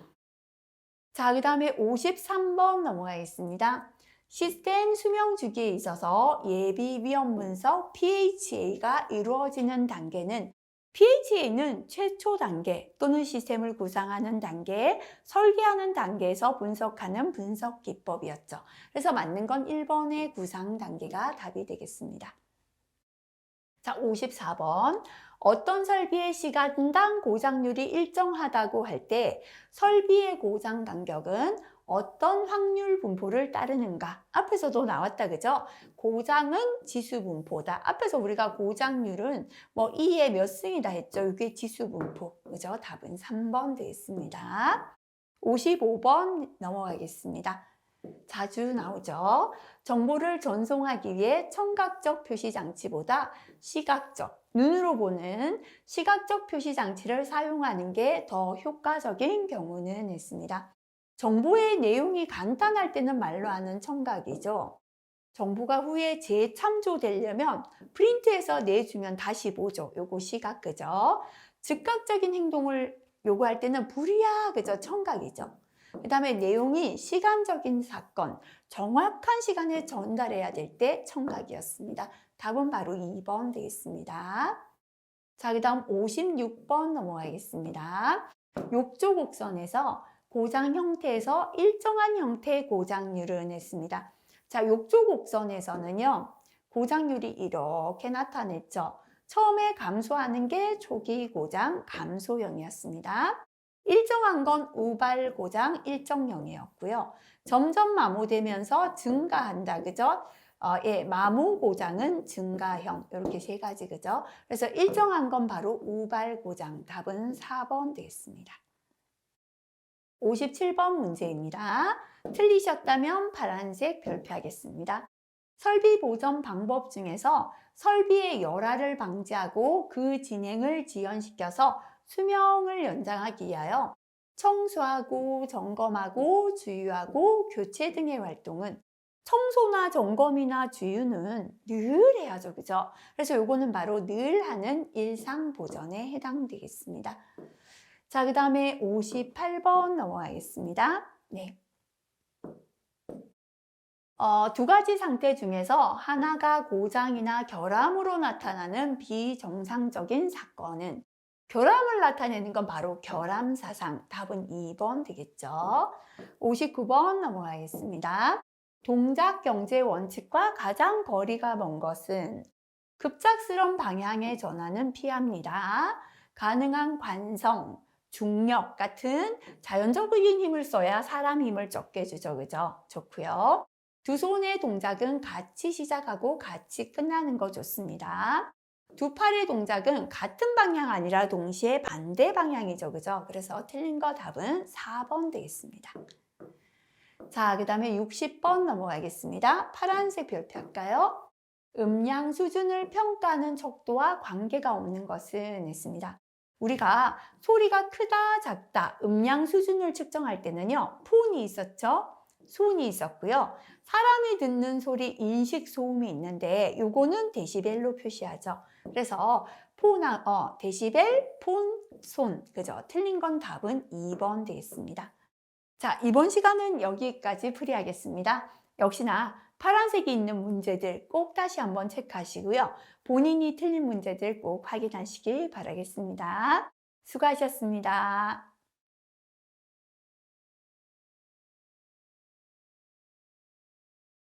자, 그 다음에 53번 넘어가겠습니다. 시스템 수명 주기에 있어서 예비 위험 분석 PHA가 이루어지는 단계는 PHA는 최초 단계 또는 시스템을 구상하는 단계, 설계하는 단계에서 분석하는 분석 기법이었죠. 그래서 맞는 건 1번의 구상 단계가 답이 되겠습니다. 자, 54번. 어떤 설비의 시간당 고장률이 일정하다고 할 때 설비의 고장 간격은 어떤 확률 분포를 따르는가? 앞에서도 나왔다, 그죠? 고장은 지수 분포다. 앞에서 우리가 고장률은 뭐 2에 몇 승이다 했죠? 이게 지수 분포, 그죠? 답은 3번 되겠습니다. 55번 넘어가겠습니다. 자주 나오죠. 정보를 전송하기 위해 청각적 표시 장치보다 시각적, 눈으로 보는 시각적 표시 장치를 사용하는 게 더 효과적인 경우는 있습니다. 정보의 내용이 간단할 때는 말로 하는 청각이죠. 정보가 후에 재참조되려면 프린트해서 내주면 다시 보죠. 요거 시각, 그죠? 즉각적인 행동을 요구할 때는 불이야, 그죠? 청각이죠. 그 다음에 내용이 시간적인 사건, 정확한 시간에 전달해야 될 때 청각이었습니다. 답은 바로 2번 되겠습니다. 자, 그 다음 56번 넘어가겠습니다. 욕조 곡선에서 고장 형태에서 일정한 형태의 고장률을 냈습니다. 자, 욕조 곡선에서는요, 고장률이 이렇게 나타냈죠. 처음에 감소하는 게 초기 고장 감소형이었습니다. 일정한 건 우발 고장 일정형이었고요. 점점 마모되면서 증가한다, 그죠? 예, 마모 고장은 증가형, 이렇게 세 가지, 그죠? 그래서 일정한 건 바로 우발 고장, 답은 4번 되겠습니다. 57번 문제입니다. 틀리셨다면 파란색 별표하겠습니다. 설비 보전 방법 중에서 설비의 열화를 방지하고 그 진행을 지연시켜서 수명을 연장하기 위하여 청소하고 점검하고 주유하고 교체 등의 활동은 청소나 점검이나 주유는 늘 해야죠, 그죠? 그래서 요거는 바로 늘 하는 일상 보전에 해당되겠습니다. 자, 그 다음에 58번 넘어가겠습니다. 네. 두 가지 상태 중에서 하나가 고장이나 결함으로 나타나는 비정상적인 사건은 결함을 나타내는 건 바로 결함사상. 답은 2번 되겠죠. 59번 넘어가겠습니다. 동작 경제 원칙과 가장 거리가 먼 것은 급작스러운 방향의 전환은 피합니다. 가능한 관성, 중력 같은 자연적인 힘을 써야 사람 힘을 적게 주죠. 그죠? 좋고요. 두 손의 동작은 같이 시작하고 같이 끝나는 거 좋습니다. 두 팔의 동작은 같은 방향 아니라 동시에 반대 방향이죠. 그죠? 그래서 틀린 거 답은 4번 되겠습니다. 자, 그 다음에 60번 넘어가겠습니다. 파란색 별표 할까요? 음량 수준을 평가하는 척도와 관계가 없는 것은 있습니다. 우리가 소리가 크다, 작다, 음량 수준을 측정할 때는요, 폰이 있었죠? 손이 있었고요. 사람이 듣는 소리 인식 소음이 있는데 요거는 데시벨로 표시하죠. 그래서 데시벨, 폰, 손. 그죠? 틀린 건 답은 2번 되겠습니다. 자, 이번 시간은 여기까지 풀이하겠습니다. 역시나 파란색이 있는 문제들 꼭 다시 한번 체크하시고요. 본인이 틀린 문제들 꼭 확인하시길 바라겠습니다. 수고하셨습니다.